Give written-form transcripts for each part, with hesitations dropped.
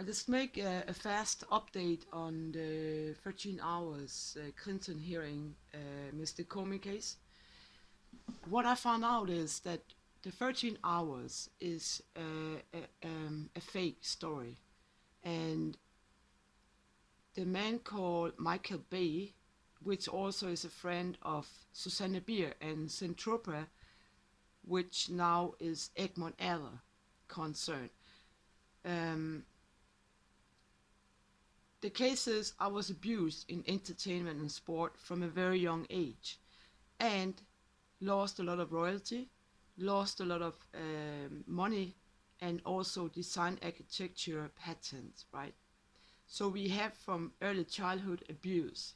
I'll just make a fast update on the 13 hours Clinton hearing, Mr. Comey case. What I found out is that the 13 hours is a fake story. And the man called Michael Bay, which also is a friend of Susanne Bier and Centropa, which now is Egmont Adler concern. The case is I was abused in entertainment and sport from a very young age and lost a lot of royalty, lost a lot of money, and also design architecture patents, right? So we have from early childhood abuse.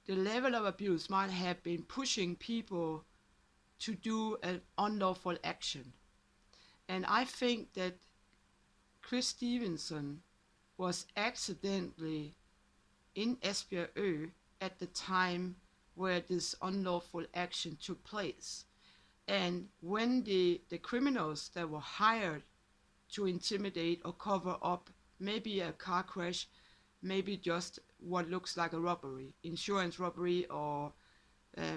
The level of abuse might have been pushing people to do an unlawful action. And I think that Chris Stevenson was accidentally in Esbjerg Ø at the time where this unlawful action took place. And when the criminals that were hired to intimidate or cover up maybe a car crash, maybe just what looks like a robbery, insurance robbery or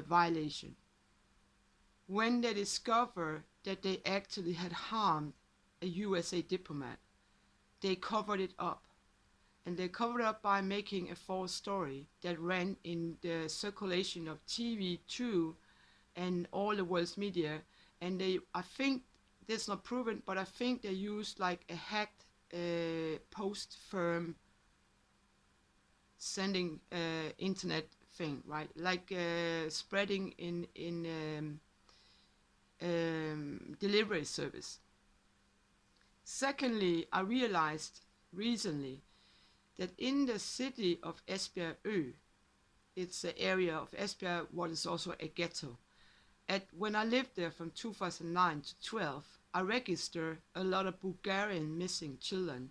violation, when they discover that they actually had harmed a USA diplomat, they covered it up. And they covered it up by making a false story that ran in the circulation of TV2 and all the world's media. And I think that's not proven, but I think they used like a hacked post firm sending internet thing, right? Like spreading in delivery service. Secondly, I realized recently that in the city of Esbjerg Ø, it's an area of Esbjerg what is also a ghetto. When I lived there from 2009 to 12, I registered a lot of Bulgarian missing children.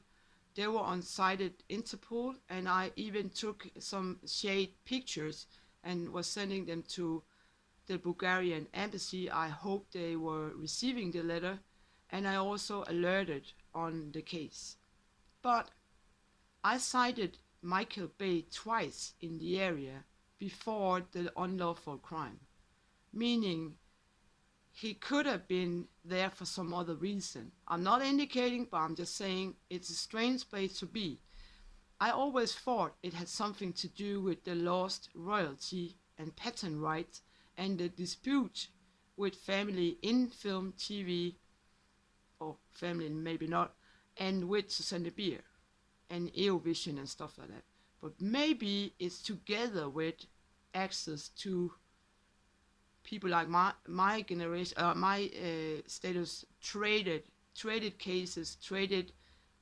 They were on site at Interpol, and I even took some shade pictures and was sending them to the Bulgarian embassy. I hope they were receiving the letter, and I also alerted on the case. But I cited Michael Bay twice in the area before the unlawful crime, meaning he could have been there for some other reason. I'm not indicating, but I'm just saying it's a strange place to be. I always thought it had something to do with the lost royalty and patent rights and the dispute with family in film, TV, or family maybe not, and with Susanne Bier and Eurovision and stuff like that. But maybe it's together with access to people like my generation, my status, traded cases, traded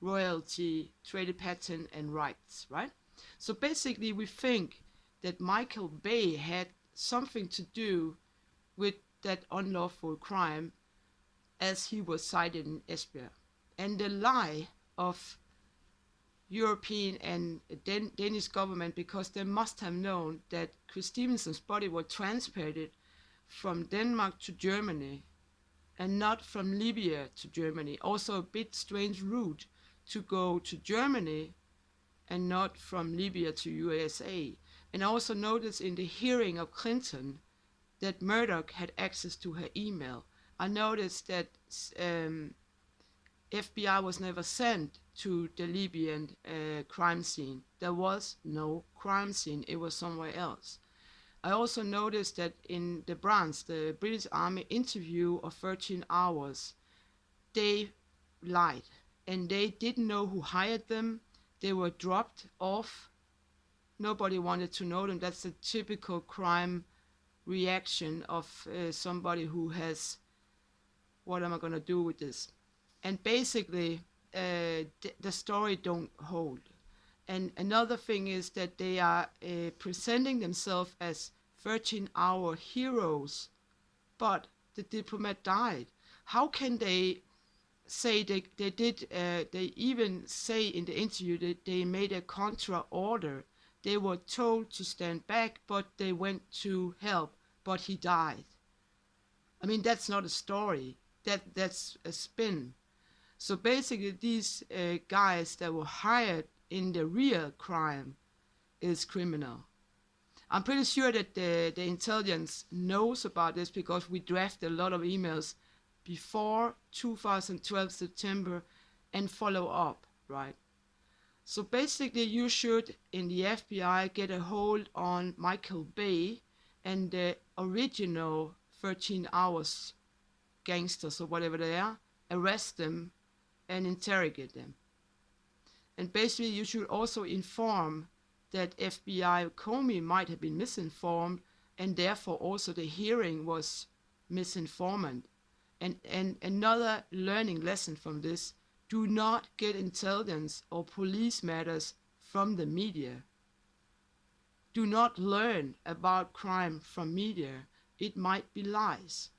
royalty, traded patent and rights, right? So basically we think that Michael Bay had something to do with that unlawful crime as he was cited in Esbjerg. And the lie of European and Danish government, because they must have known that Chris Stevenson's body was transported from Denmark to Germany and not from Libya to Germany. Also a bit strange route to go to Germany and not from Libya to USA. And I also noticed in the hearing of Clinton that Murdoch had access to her email. I noticed that FBI was never sent to the Libyan crime scene. There was no crime scene, it was somewhere else. I also noticed that in the branch, the British Army interview of 13 hours, they lied and they didn't know who hired them. They were dropped off. Nobody wanted to know them. That's a typical crime reaction of somebody who has, what am I going to do with this? And basically, the story don't hold. And another thing is that they are presenting themselves as 13-hour heroes, but the diplomat died. How can they say they did, they even say in the interview that they made a contra order. They were told to stand back, but they went to help, but he died. I mean, that's not a story. That's a spin. So basically these guys that were hired in the real crime is criminal. I'm pretty sure that the intelligence knows about this because we drafted a lot of emails before 2012 September and follow up, right? So basically you should in the FBI get a hold on Michael Bay and the original 13 hours gangsters or whatever they are, arrest them and interrogate them. And basically you should also inform that FBI Comey might have been misinformed and therefore also the hearing was misinformed. And another learning lesson from this, do not get intelligence or police matters from the media. Do not learn about crime from media. It might be lies.